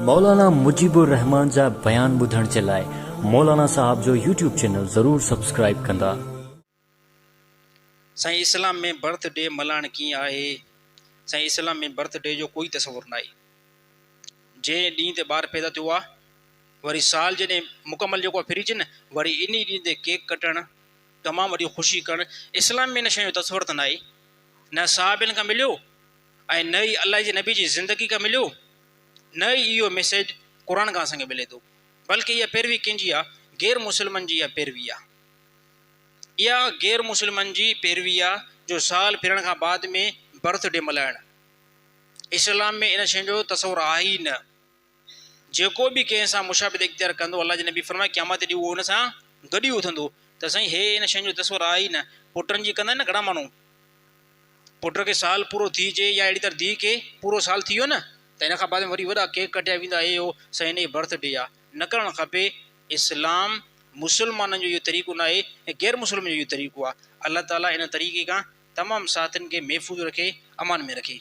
मौलाना मुजीबुर रहमान जा बयान ॿुधण जे लाइ मौलाना साहब जो यूट्यूब चैनल ज़रूर सब्सक्राइब कंदा। साईं इस्लाम में बर्थडे मल्हाइण कीअं आहे? साईं इस्लाम में बर्थडे जो कोई तस्वुर न आहे। जंहिं ॾींहं ते ॿारु पैदा थियो आहे वरी साल जॾहिं मुकमल जेको फिरी अचे न वरी इन ॾींहं ते केक कटणु तमामु वॾी ख़ुशी करणु इस्लाम में इन शइ जो तस्वुर त न आहे। न साहिबनि खां मिलियो ऐं न ई अलाह जे नबी जी ज़िंदगी खां मिलियो, न ई इहो मैसेज क़ुर खां असांखे मिले थो, बल्कि इहा पैरवी कंहिंजी आहे? गैर मुस्लिमनि जी इहा पैरवी आहे। इहा गैर मुस्लिमनि जी पैरवी आहे जो साल फिरण खां बाद में बर्थडे मल्हाइणु। इस्लाम में इन शइ जो तस्वुर आहे ई न। जेको बि कंहिं सां मुशाबित इख़्तियार कंदो, अलाह जे नबी फरमाए क़यामत ॾींहुं उहो हुन सां गॾु ई उथंदो। त साईं हे इन शइ जो तस्वुर आहे ई न। पुटनि जी कंदा आहिनि न घणा माण्हू, पुट खे साल पूरो थीजे या अहिड़ी तरह धीउ खे पूरो साल थी वियो न त इन खां बाद में वरी वॾा केक कटिया वेंदा, हे हो साईं इन जी बर्थडे आहे। न करणु खपे। इस्लाम मुस्लमाननि जो इहो तरीक़ो न आहे ऐं गैर मुस्लिम जो इहो तरीक़ो आहे। अलाह ताला इन तरीक़े खां तमामु साथियुनि खे महफ़ूज़ रखे, अमान में रखे।